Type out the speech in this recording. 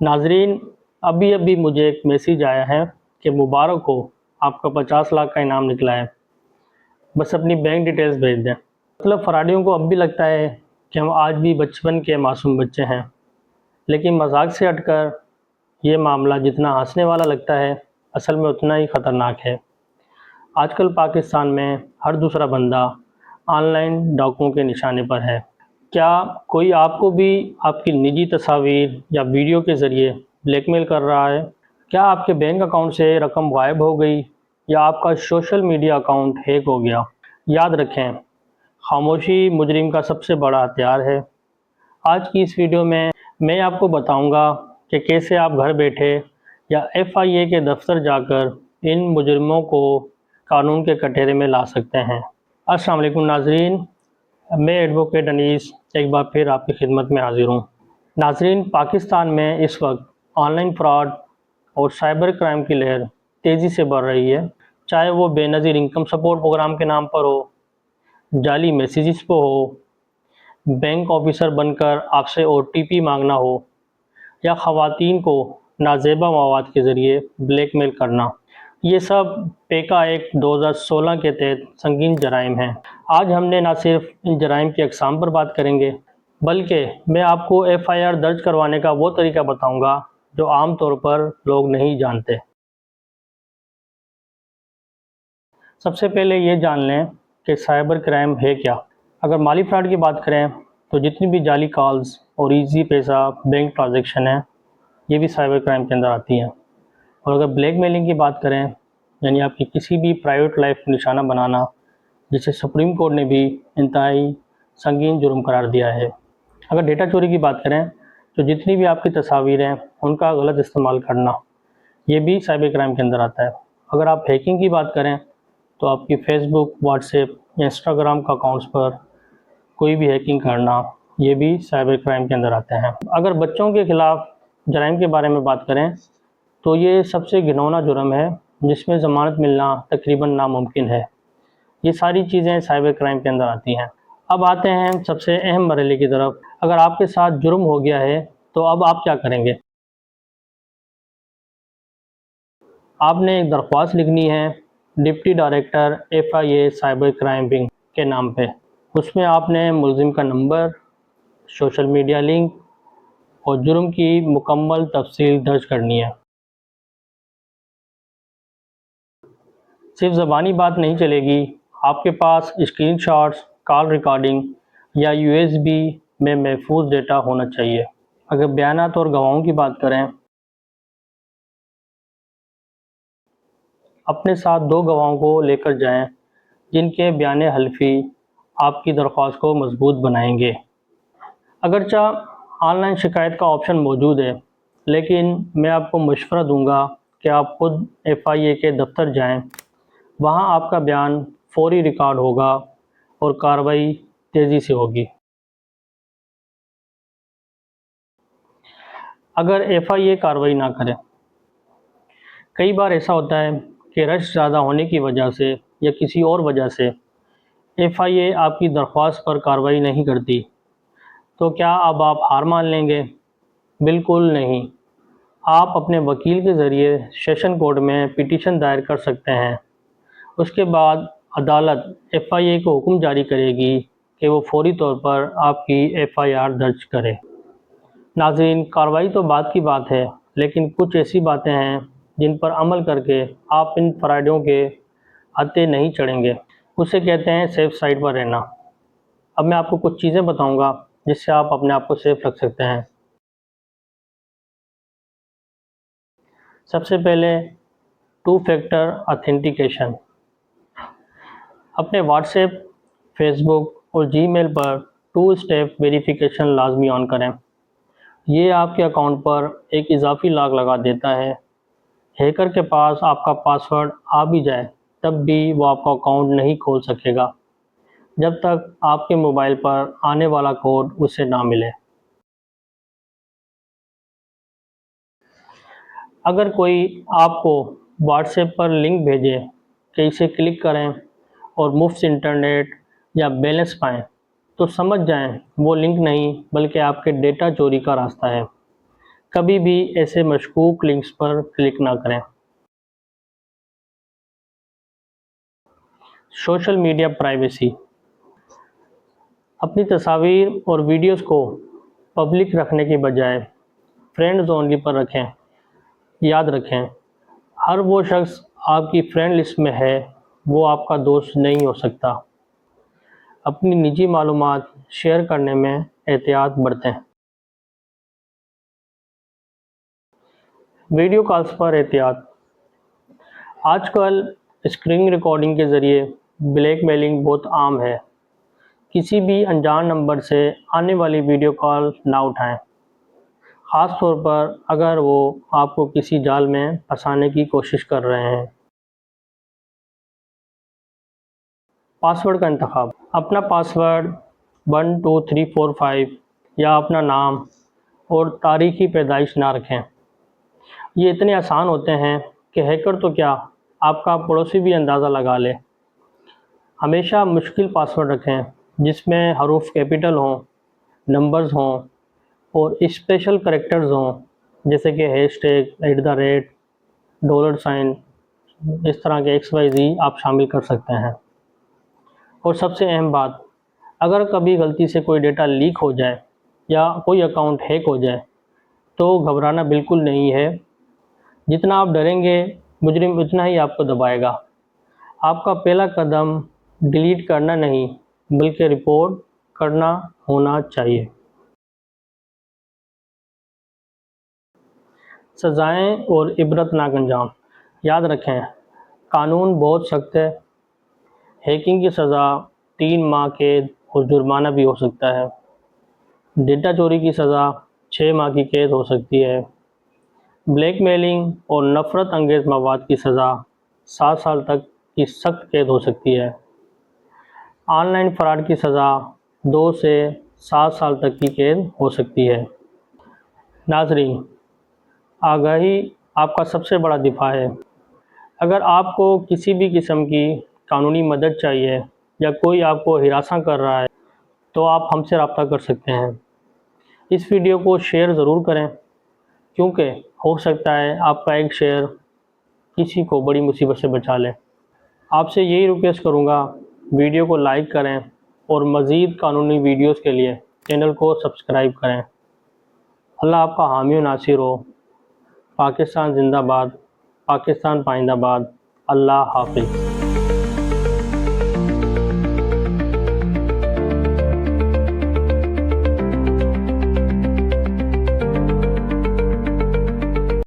नाजरीन, अभी अभी मुझे एक मैसेज आया है कि मुबारक हो, आपका 50 लाख का इनाम निकला है। बस अपनी बैंक डिटेल्स भेज दें। मतलब फराडियों को अब भी लगता है कि हम आज भी बचपन के मासूम बच्चे हैं, लेकिन मजाक से हटकर ये मामला जितना हंसने वाला लगता है, असल में उतना ही ख़तरनाक है। आजकल पाकिस्तान में हर दूसरा बंदा ऑनलाइन डाकुओं के निशाने पर है। क्या कोई आपको भी आपकी निजी तस्वीर या वीडियो के ज़रिए ब्लैकमेल कर रहा है? क्या आपके बैंक अकाउंट से रकम गायब हो गई या आपका सोशल मीडिया अकाउंट हैक हो गया? याद रखें, खामोशी मुजरिम का सबसे बड़ा हथियार है। आज की इस वीडियो में मैं आपको बताऊंगा कि कैसे आप घर बैठे या एफआईए के दफ्तर जाकर इन मुजरिमों को कानून के कटघरे में ला सकते हैं। अस्सलाम वालेकुम नाजरीन, मैं एडवोकेट अनीस एक बार फिर आपकी खिदमत में हाजिर हूँ। नाजरीन, पाकिस्तान में इस वक्त ऑनलाइन फ्रॉड और साइबर क्राइम की लहर तेज़ी से बढ़ रही है। चाहे वो बेनज़ीर इनकम सपोर्ट प्रोग्राम के नाम पर हो, जाली मैसेजेस पे हो, बैंक ऑफिसर बनकर आपसे ओटीपी मांगना हो, या ख़वातीन को नाजेबा मवाद के ज़रिए ब्लैकमेल करना। ये सब पेका एक्ट 2016 के तहत संगीन जराइम हैं। आज हमने न सिर्फ इन जराइम की अक़साम पर बात करेंगे, बल्कि मैं आपको एफआईआर दर्ज करवाने का वो तरीका बताऊंगा जो आम तौर पर लोग नहीं जानते। सबसे पहले ये जान लें कि साइबर क्राइम है क्या। अगर माली फ्रॉड की बात करें तो जितनी भी जाली कॉल्स और इजी पैसा बैंक ट्रांजैक्शन है, ये भी साइबर क्राइम के अंदर आती हैं। और अगर ब्लैकमेलिंग की बात करें, यानी आपकी किसी भी प्राइवेट लाइफ को निशाना बनाना, जिसे सुप्रीम कोर्ट ने भी इंतहाई संगीन जुर्म करार दिया है। अगर डेटा चोरी की बात करें तो जितनी भी आपकी तस्वीरें हैं उनका गलत इस्तेमाल करना, ये भी साइबर क्राइम के अंदर आता है। अगर आप हैकिंग की बात करें तो आपकी फेसबुक, व्हाट्सएप या इंस्टाग्राम का अकाउंट्स पर कोई भी हैकिंग करना, ये भी साइबर क्राइम के अंदर आते हैं। अगर बच्चों के ख़िलाफ़ जराइम के बारे में बात करें तो ये सबसे घिनौना जुर्म है जिसमें ज़मानत मिलना तकरीबन नामुमकिन है। ये सारी चीज़ें साइबर क्राइम के अंदर आती हैं। अब आते हैं सबसे अहम मरहले की तरफ। अगर आपके साथ जुर्म हो गया है तो अब आप क्या करेंगे? आपने एक दरख्वास्त लिखनी है deputy director FIA cyber crime wing के नाम पे। उसमें आपने मुलजिम का नंबर, सोशल मीडिया लिंक और जुर्म की मुकम्मल तफसील दर्ज करनी है। सिर्फ ज़बानी बात नहीं चलेगी, आपके पास स्क्रीनशॉट्स, कॉल रिकॉर्डिंग या यूएसबी में महफूज डेटा होना चाहिए। अगर बयानात और गवाहों की बात करें, अपने साथ 2 गवाहों को लेकर जाएं जिनके बयान हल्फी आपकी दरख्वास्त को मजबूत बनाएंगे। अगरचा ऑनलाइन शिकायत का ऑप्शन मौजूद है, लेकिन मैं आपको मशवरा दूंगा कि आप खुद एफआईए के दफ्तर जाएं। वहां आपका बयान फौरी रिकॉर्ड होगा और कार्रवाई तेज़ी से होगी। अगर एफआईए कार्रवाई ना करे, कई बार ऐसा होता है कि रश ज़्यादा होने की वजह से या किसी और वजह से एफआईए आपकी दरख्वास्त पर कार्रवाई नहीं करती, तो क्या अब आप हार मान लेंगे? बिल्कुल नहीं। आप अपने वकील के ज़रिए सेशन कोर्ट में पिटीशन दायर कर सकते हैं। उसके बाद अदालत एफआईए को हुक्म जारी करेगी कि वो फौरी तौर पर आपकी एफआईआर दर्ज करे। नाज़रीन, कार्रवाई तो बात की बात है, लेकिन कुछ ऐसी बातें हैं जिन पर अमल करके आप इन फ्रॉडियों के हत्थे नहीं चढ़ेंगे। उसे कहते हैं सेफ साइड पर रहना। अब मैं आपको कुछ चीज़ें बताऊंगा जिससे आप अपने आप को सेफ रख सकते हैं। सबसे पहले, 2 फैक्टर ऑथेंटिकेशन। अपने व्हाट्सएप, फेसबुक और जीमेल पर 2 स्टेप वेरिफिकेशन लाजमी ऑन करें। ये आपके अकाउंट पर एक इजाफी लॉक लगा देता है। हैकर के पास आपका पासवर्ड आ भी जाए, तब भी वो आपका अकाउंट नहीं खोल सकेगा जब तक आपके मोबाइल पर आने वाला कोड उसे ना मिले। अगर कोई आपको व्हाट्सएप पर लिंक भेजे कि इसे क्लिक करें और मुफ्त इंटरनेट या बैलेंस पाएँ, तो समझ जाएं वो लिंक नहीं बल्कि आपके डेटा चोरी का रास्ता है। कभी भी ऐसे मशकूक लिंक्स पर क्लिक ना करें। Social media privacy. अपनी तस्वीर और वीडियोस को पब्लिक रखने के बजाय फ्रेंड्स ओनली पर रखें। याद रखें, हर वो शख्स आपकी फ्रेंड लिस्ट में है वो आपका दोस्त नहीं हो सकता। अपनी निजी मालूमात शेयर करने में एहतियात बरतें। वीडियो कॉल्स पर एहतियात। आजकल स्क्रीन रिकॉर्डिंग के ज़रिए ब्लैकमेलिंग बहुत आम है। किसी भी अनजान नंबर से आने वाली वीडियो कॉल ना उठाएं, ख़ास तौर पर अगर वो आपको किसी जाल में फंसाने की कोशिश कर रहे हैं। पासवर्ड का इंतखाब। अपना पासवर्ड 12345 या अपना नाम और तारीख़ी पैदाइश ना रखें। ये इतने आसान होते हैं कि हैकर तो क्या, आपका पड़ोसी भी अंदाज़ा लगा ले। हमेशा मुश्किल पासवर्ड रखें जिसमें हरूफ कैपिटल हों, नंबर्स हों और स्पेशल करैक्टर्स हों, जैसे कि हैशटैग, $, इस तरह के XYZ आप शामिल कर सकते हैं। और सबसे अहम बात, अगर कभी गलती से कोई डेटा लीक हो जाए या कोई अकाउंट हैक हो जाए तो घबराना बिल्कुल नहीं है। जितना आप डरेंगे मुजरिम उतना ही आपको दबाएगा। आपका पहला कदम डिलीट करना नहीं बल्कि रिपोर्ट करना होना चाहिए। सज़ाएं और इबरतनाक अंजाम। याद रखें, कानून बहुत सख्त है। हैकिंग की सज़ा 3 माह कैद और जुर्माना भी हो सकता है। डेटा चोरी की सज़ा 6 माह की कैद हो सकती है। ब्लैकमेलिंग और नफ़रत अंगेज़ मवाद की सज़ा 7 साल तक की सख्त कैद हो सकती है। ऑनलाइन फ्रॉड की सज़ा 2 से 7 साल तक की कैद हो सकती है। नाज़रीन, आगाही आपका सबसे बड़ा दिफा है। अगर आपको किसी भी किस्म की कानूनी मदद चाहिए या कोई आपको हिरासा कर रहा है तो आप हमसे रब्ता कर सकते हैं। इस वीडियो को शेयर ज़रूर करें, क्योंकि हो सकता है आपका एक शेयर किसी को बड़ी मुसीबत से बचा ले। आपसे यही रिक्वेस्ट करूँगा, वीडियो को लाइक करें और मज़ीद कानूनी वीडियोस के लिए चैनल को सब्सक्राइब करें। अल्लाह आपका हामी व नासिर हो। पाकिस्तान जिंदाबाद, पाकिस्तान पाइंदाबाद। अल्लाह हाफ़िज़।